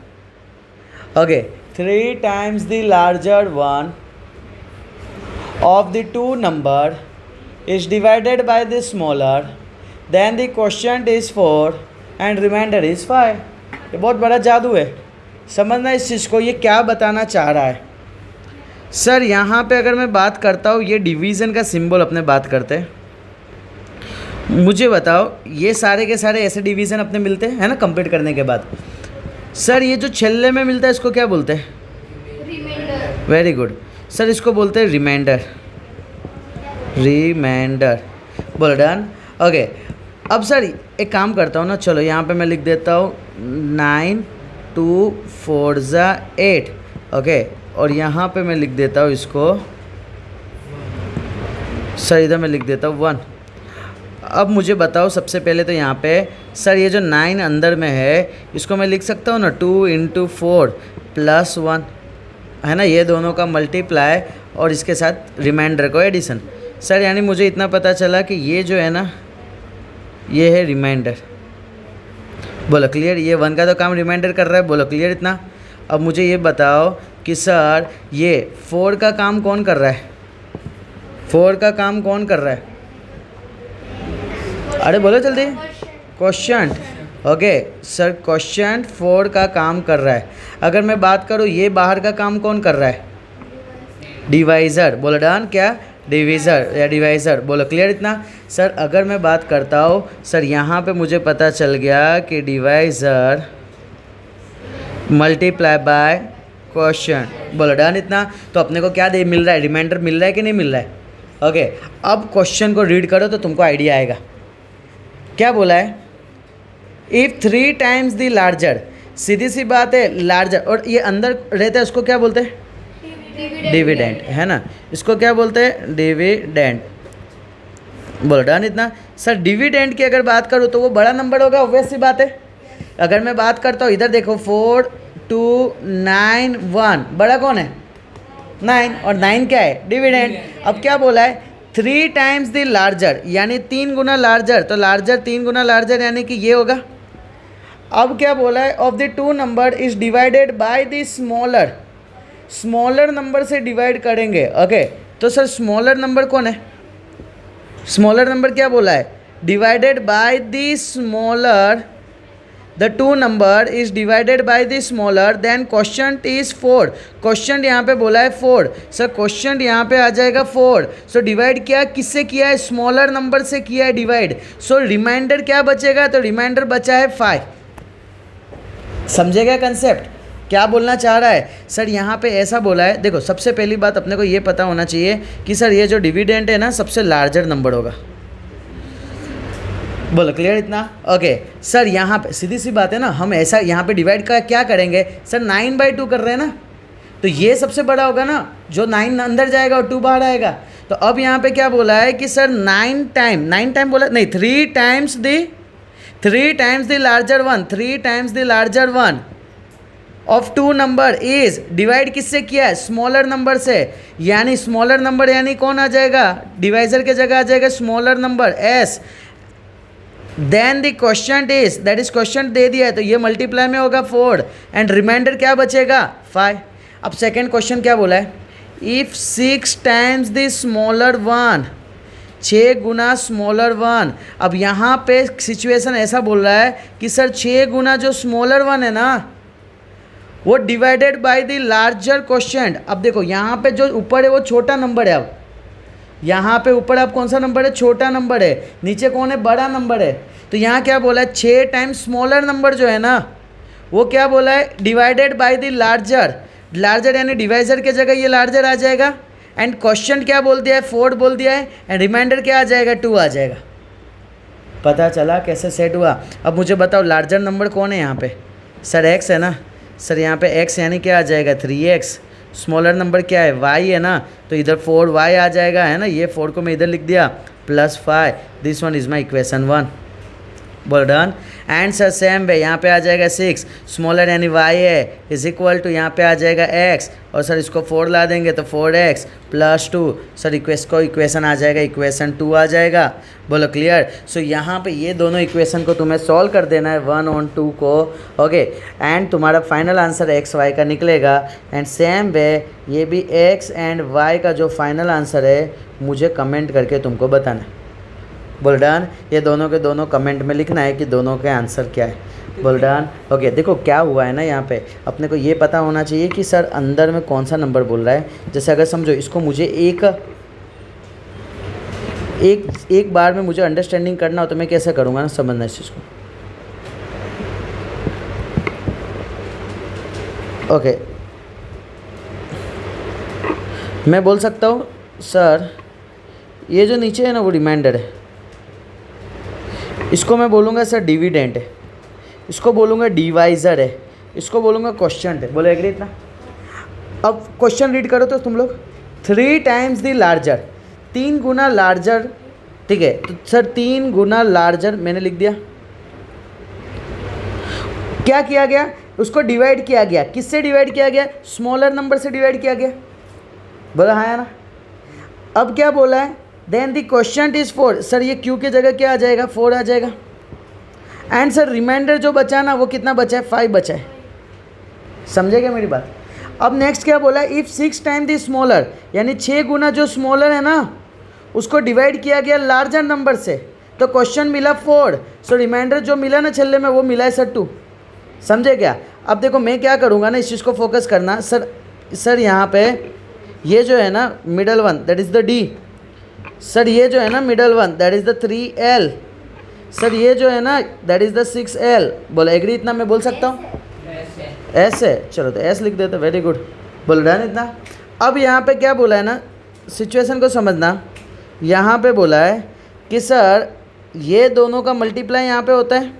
okay, 3 times the larger one of the two number is divided by the smaller, then the quotient is 4 and remainder is 5। ये बहुत बड़ा जादू है, समझना इस चीज़ को। ये क्या बताना चाह रहा है? सर यहाँ पे अगर मैं बात करता हूँ, ये डिवीज़न का सिंबल अपने बात करते हैं। मुझे बताओ, ये सारे के सारे ऐसे डिवीज़न अपने मिलते हैं, है ना, कंप्लीट करने के बाद। सर ये जो छल्ले में मिलता है इसको क्या बोलते हैं? रिमाइंडर। वेरी गुड सर, इसको बोलते हैं रिमाइंडर। रिमाइंडर, बोलो डन। ओके, अब सर एक काम करता हूँ ना, चलो यहाँ पे मैं लिख देता हूँ 9 2 4 8, ओके, और यहाँ पे मैं लिख देता हूँ इसको, सर इधर मैं लिख देता हूँ 1। अब मुझे बताओ सबसे पहले तो यहाँ पे सर ये जो 9 अंदर में है इसको मैं लिख सकता हूँ ना 2 × 4 + 1, है ना, ये दोनों का मल्टीप्लाई और इसके साथ रिमाइंडर को एडिशन। सर यानी मुझे इतना पता चला कि ये जो है ना ये है रिमाइंडर। बोलो क्लियर? ये 1 का तो काम रिमाइंडर कर रहा है। बोलो क्लियर इतना? अब मुझे ये बताओ कि सर ये 4 का काम कौन कर रहा है? 4 का काम कौन कर रहा है? अरे बोलो जल्दी। क्वोशिएंट, ओके सर, क्वोशिएंट 4 का काम कर रहा है। अगर मैं बात करूँ ये बाहर का काम कौन कर रहा है? डिवाइज़र। बोलो डन, क्या? डिवीज़र या डिवाइज़र। बोलो क्लियर इतना? सर अगर मैं बात करता हूँ, सर यहाँ पे मुझे पता चल गया कि डिवाइज़र मल्टीप्लाई बाय क्वोशिएंट। बोलो डन इतना? तो अपने को क्या दे मिल रहा है? रिमाइंडर मिल रहा है कि नहीं मिल रहा है? ओके, अब क्वेश्चन को रीड करो तो तुमको आइडिया आएगा। क्या बोला है? इफ़ 3 टाइम्स द लार्जर, सीधी सी बात है, लार्जर और ये अंदर रहता है उसको क्या बोलते हैं? डिविडेंड, है ना, इसको क्या बोलते हैं? डिविडेंड। बोलो डन इतना? सर डिविडेंड की अगर बात करूँ तो वो बड़ा नंबर होगा, ऑब्वियस सी बात है। अगर मैं बात करता हूँ इधर देखो 4 2 9 1, बड़ा कौन है? 9, और 9 क्या है? डिविडेंड। अब क्या बोला है? 3 टाइम्स द लार्जर, यानी 3 गुना लार्जर, तो लार्जर 3 गुना लार्जर यानी कि ये होगा। अब क्या बोला है? Of the 2 number is divided by the smaller, smaller number से डिवाइड करेंगे। ओके, तो सर स्मॉलर नंबर कौन है? स्मॉलर नंबर क्या बोला है? Divided by the smaller, the 2 number is divided by the smaller, then quotient is 4। Quotient यहाँ पे बोला है 4, सर क्वोशिएंट यहाँ पे आ जाएगा 4। सो डिवाइड क्या किससे किया है? स्मॉलर नंबर से किया है डिवाइड। सो रिमाइंडर क्या बचेगा? तो रिमाइंडर बचा है 5। समझेगा कंसेप्ट? क्या बोलना चाह रहा है? सर यहाँ पे ऐसा बोला है, देखो सबसे पहली बात अपने को ये पता होना चाहिए कि सर ये जो डिविडेंड है ना सबसे लार्जर नंबर होगा। बोलो क्लियर इतना? ओके सर, यहाँ पे सीधी सी बात है ना, हम ऐसा यहाँ पे डिवाइड का क्या करेंगे? सर 9/2 कर रहे हैं ना, तो ये सबसे बड़ा होगा ना, जो 9 अंदर जाएगा और 2 बाहर आएगा। तो अब यहाँ पे क्या बोला है कि सर 9 टाइम बोला नहीं, 3 times the larger one, 3 times the larger one of 2 number is divide किससे किया है? स्मॉलर नंबर से, यानी स्मॉलर नंबर यानी कौन आ जाएगा? डिवाइजर के जगह आ जाएगा smaller number S. Then the quotient is, that is quotient दे दिया है तो ये मल्टीप्लाई में होगा 4 एंड रिमाइंडर क्या बचेगा? 5। अब सेकेंड क्वेश्चन क्या बोला है? If 6 times the smaller one, 6 Guna smaller one. अब यहाँ पे सिचुएशन ऐसा बोल रहा है कि सर 6 गुना जो स्मॉलर वन है ना वो divided by the larger quotient. अब देखो यहाँ पे जो ऊपर है वो छोटा नंबर है, अब यहाँ पे ऊपर अब कौन सा नंबर है? छोटा नंबर है। नीचे कौन है? बड़ा नंबर है। तो यहाँ क्या बोला है? 6 टाइम्स स्मॉलर नंबर जो है ना वो क्या बोला है, divided by the larger, larger यानी डिवाइजर के जगह ये लार्जर आ जाएगा, एंड क्वेश्चन क्या बोल दिया है, 4 बोल दिया है, एंड रिमाइंडर क्या आ जाएगा, 2 आ जाएगा। पता चला कैसे सेट हुआ। अब मुझे बताओ लार्जर नंबर कौन है यहाँ पे, सर x है ना, सर यहाँ पे x यानी क्या आ जाएगा 3x, स्मॉलर नंबर क्या है y है ना, तो इधर 4y आ जाएगा, है ना, ये 4 को मैं इधर लिख दिया, +5, this one is my equation 1। बोल done. And sir same way यहाँ पे आ जाएगा 6, स्मॉलर यानी y है, इज इक्वल टू यहाँ पे आ जाएगा x, और सर इसको 4 ला देंगे तो 4x + 2, सर इक्वेशन आ जाएगा, इक्वेशन 2 आ जाएगा। बोलो क्लियर। सो यहाँ पे ये दोनों इक्वेशन को तुम्हें सॉल्व कर देना है 1 और 2 को, ओके, एंड तुम्हारा फाइनल आंसर x y का निकलेगा। एंड सेम वे ये भी x एंड y का जो फाइनल आंसर है मुझे कमेंट करके तुमको बताना है। बोल डन। ये दोनों के दोनों कमेंट में लिखना है कि दोनों के आंसर क्या है। बोल डन। ओके, देखो क्या हुआ है ना, यहाँ पे अपने को ये पता होना चाहिए कि सर अंदर में कौन सा नंबर बोल रहा है। जैसे अगर समझो इसको मुझे एक बार में मुझे अंडरस्टैंडिंग करना हो तो मैं कैसे करूँगा ना, समझना इस चीज़ को। ओके, मैं बोल सकता हूँ सर ये जो नीचे है ना वो रिमाइंडर है, इसको मैं बोलूँगा सर डिविडेंड है, इसको बोलूँगा डिवाइज़र है, इसको बोलूँगा क्वेश्चन है। बोलो एग्री इतना। अब क्वेश्चन रीड करो तो तुम लोग, 3 टाइम्स द लार्जर, 3 गुना लार्जर, ठीक है, तो सर 3 गुना लार्जर मैंने लिख दिया। क्या किया गया, उसको डिवाइड किया गया, किससे डिवाइड किया गया, स्मॉलर नंबर से डिवाइड किया गया। बोला हाँ या ना। अब क्या बोला है, then the question is 4, sir ये क्यू की जगह क्या आ जाएगा, 4 आ जाएगा। एंड सर रिमाइंडर जो बचा ना वो कितना बचा है, 5 बचा है। समझे क्या मेरी बात। अब नेक्स्ट क्या बोला है, इफ़ 6 टाइम द स्मॉलर, यानी 6 गुना जो स्मॉलर है ना उसको डिवाइड किया गया लार्जर नंबर से, तो क्वेश्चन मिला 4, सो रिमाइंडर जो मिला ना छल्ले में वो मिला है सर 2। समझे क्या। अब देखो मैं क्या करूँगा ना, इस चीज़ को फोकस करना। सर यहाँ पे ये जो है ना middle one that is the D, sir ये जो है ना middle one that is the 3L, sir ये जो है ना दैट इज़ द 6L। बोलो एग्री इतना मैं बोल सकता हूँ, S है, चलो तो S लिख देते, वेरी गुड। बोल डन इतना। अब यहाँ पे क्या बोला है ना, सिचुएशन को समझना। यहाँ पे बोला है कि सर ये दोनों का मल्टीप्लाई यहाँ पे होता है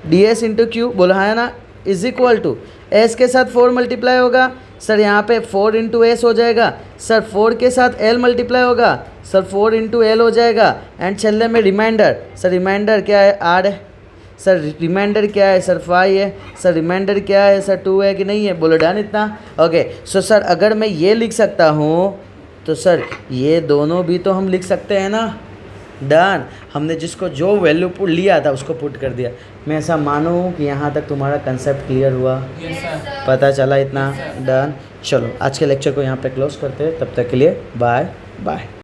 DS इंटू Q, बोला है ना, इज इक्वल टू S के साथ 4 मल्टीप्लाई होगा, सर यहाँ पे 4 इंटू S हो जाएगा, सर 4 के साथ L मल्टीप्लाई होगा, सर 4 इंटू L हो जाएगा, एंड छल्ले में रिमाइंडर, सर रिमाइंडर क्या है, R है, सर रिमाइंडर क्या है, सर 5 है, सर रिमाइंडर क्या है, सर 2 है कि नहीं है। बोलो डन इतना। ओके, सो सर अगर मैं ये लिख सकता हूँ तो सर ये दोनों भी तो हम लिख सकते हैं ना। डन। हमने जिसको जो वैल्यू पुट लिया था उसको पुट कर दिया। मैं ऐसा मानूँ कि यहाँ तक तुम्हारा कंसेप्ट क्लियर हुआ, पता चला इतना। डन। चलो आज के लेक्चर को यहाँ पे क्लोज करते हैं, तब तक के लिए बाय बाय।